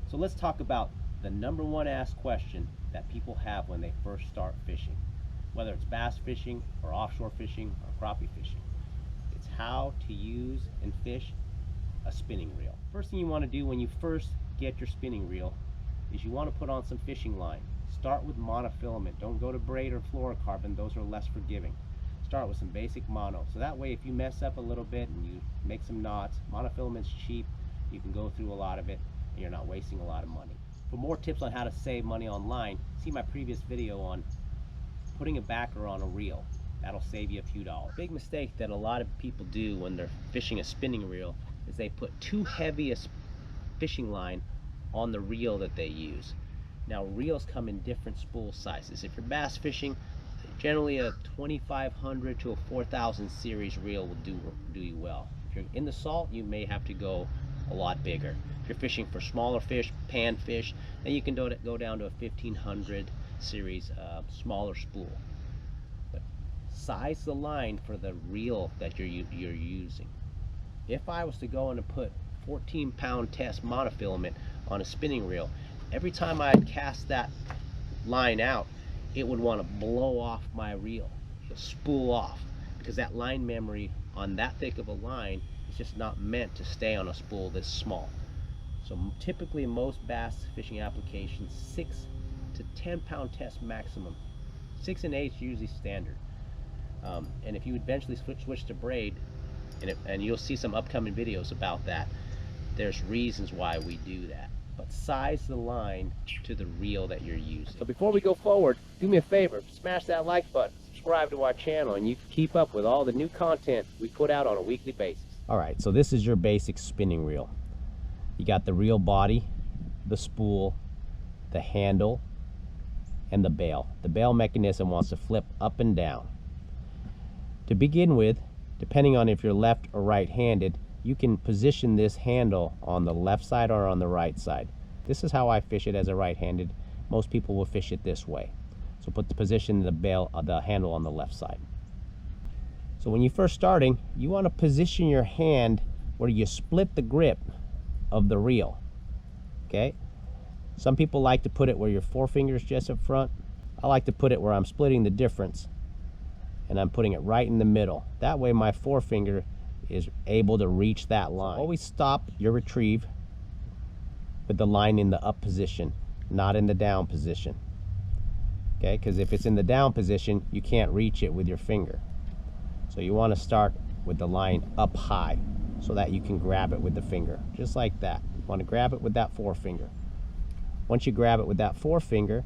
So let's talk about the number one asked question that people have when they first start fishing, whether it's bass fishing or offshore fishing or crappie fishing. It's how to use and fish a spinning reel. First thing you want to do when you first get your spinning reel is you want to put on some fishing line. Start with monofilament. Don't go to braid or fluorocarbon. Those are less forgiving. Start with some basic mono. So that way if you mess up a little bit and you make some knots, monofilament's cheap. You can go through a lot of it and you're not wasting a lot of money. For more tips on how to save money online, see my previous video on putting a backer on a reel. That'll save you a few dollars. Big mistake that a lot of people do when they're fishing a spinning reel is they put too heavy a fishing line on the reel that they use. Now reels come in different spool sizes. If you're bass fishing, generally a 2500 to a 4000 series reel will do you well. If you're in the salt, you may have to go a lot bigger. If you're fishing for smaller fish, pan fish, then you can go down to a 1500 series smaller spool. But size the line for the reel that you're using. If I was to go in and put 14-pound test monofilament on a spinning reel, every time I'd cast that line out, it would want to blow off my reel. It'll spool off because that line memory on that thick of a line is just not meant to stay on a spool this small. So typically most bass fishing applications, 6 to 10-pound test maximum. 6 and 8 is usually standard. And if you eventually switch to braid, and you'll see some upcoming videos about that, there's reasons why we do that. But size the line to the reel that you're using. So before we go forward, do me a favor, smash that like button, subscribe to our channel, and you can keep up with all the new content we put out on a weekly basis. Alright, so this is your basic spinning reel. You got the reel body, the spool, the handle, and the bail. The bail mechanism wants to flip up and down. To begin with, depending on if you're left or right-handed, you can position this handle on the left side or on the right side. This is how I fish it as a right-handed. Most people will fish it this way. So put the position the handle on the left side. So when you're first starting, you want to position your hand where you split the grip of the reel. Okay? Some people like to put it where your forefinger is just up front. I like to put it where I'm splitting the difference and I'm putting it right in the middle. That way my forefinger is able to reach that line. So always stop your retrieve with the line in the up position, not in the down position. Okay, because if it's in the down position, you can't reach it with your finger. So you want to start with the line up high so that you can grab it with the finger, just like that. You want to grab it with that forefinger. Once you grab it with that forefinger,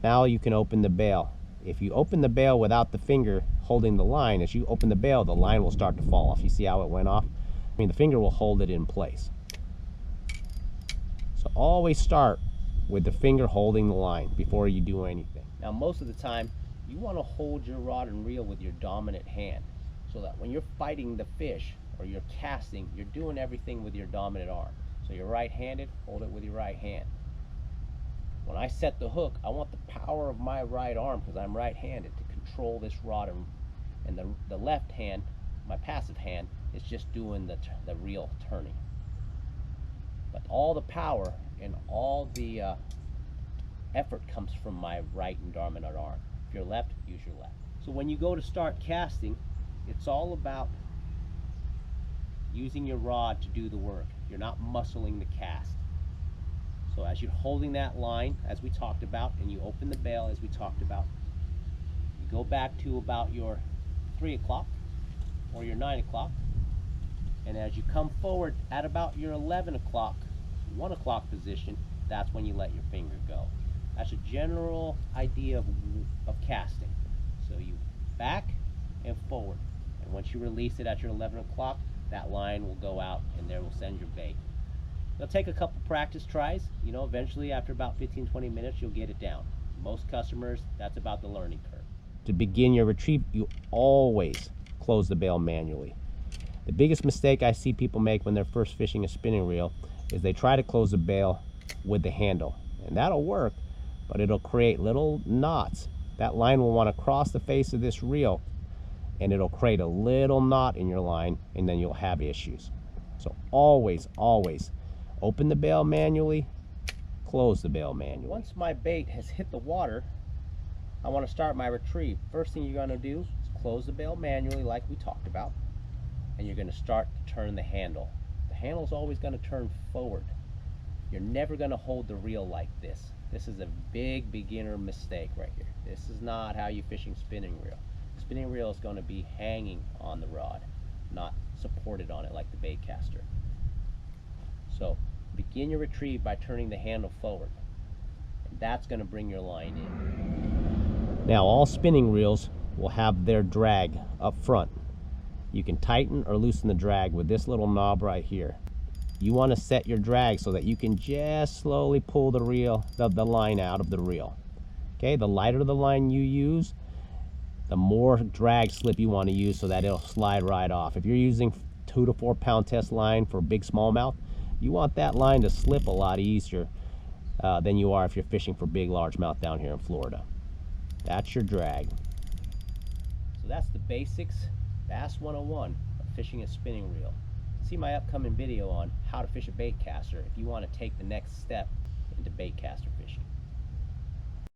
now you can open the bail. If you open the bail without the finger holding the line, as you open the bail, the line will start to fall off. You see how it went off? I mean, the finger will hold it in place. So always start with the finger holding the line before you do anything. Now, most of the time, you want to hold your rod and reel with your dominant hand so that when you're fighting the fish or you're casting, you're doing everything with your dominant arm. So you're right-handed, hold it with your right hand. When I set the hook, I want the power of my right arm, because I'm right-handed, to control this rod, and the left hand, my passive hand, is just doing the reel turning. But all the power and all the effort comes from my right and dominant arm. If you're left, use your left. So when you go to start casting, it's all about using your rod to do the work. You're not muscling the cast. So as you're holding that line, as we talked about, and you open the bail, as we talked about, you go back to about your 3 o'clock or your 9 o'clock, and as you come forward at about your 11 o'clock, 1 o'clock position, that's when you let your finger go. That's a general idea of casting. So you back and forward, and once you release it at your 11 o'clock, that line will go out and there will send your bait. It'll take a couple practice tries. You know, eventually after about 15-20 minutes, you'll get it down. Most customers, that's about the learning curve. To begin your retrieve, you always close the bail manually. The biggest mistake I see people make when they're first fishing a spinning reel is they try to close the bail with the handle. And that'll work, but it'll create little knots. That line will want to cross the face of this reel, and it'll create a little knot in your line, and then you'll have issues. So always Open the bail manually, close the bail manually. Once my bait has hit the water, I want to start my retrieve. First thing you're going to do is close the bail manually like we talked about, and you're going to start to turn the handle. The handle is always going to turn forward. You're never going to hold the reel like this. This is a big beginner mistake right here. This is not how you fishing spinning reel. Spinning reel is going to be hanging on the rod, not supported on it like the bait caster. So begin your retrieve by turning the handle forward, and that's going to bring your line in. Now all spinning reels will have their drag up front. You can tighten or loosen the drag with this little knob right here. You want to set your drag so that you can just slowly pull the reel, the line out of the reel. Okay, the lighter the line you use, the more drag slip you want to use so that it'll slide right off. If you're using 2 to 4 pound test line for big smallmouth, you want that line to slip a lot easier than you are if you're fishing for big largemouth down here in Florida. That's your drag. So that's the basics, Bass 101 of fishing a spinning reel. See my upcoming video on how to fish a bait caster if you want to take the next step into bait caster fishing.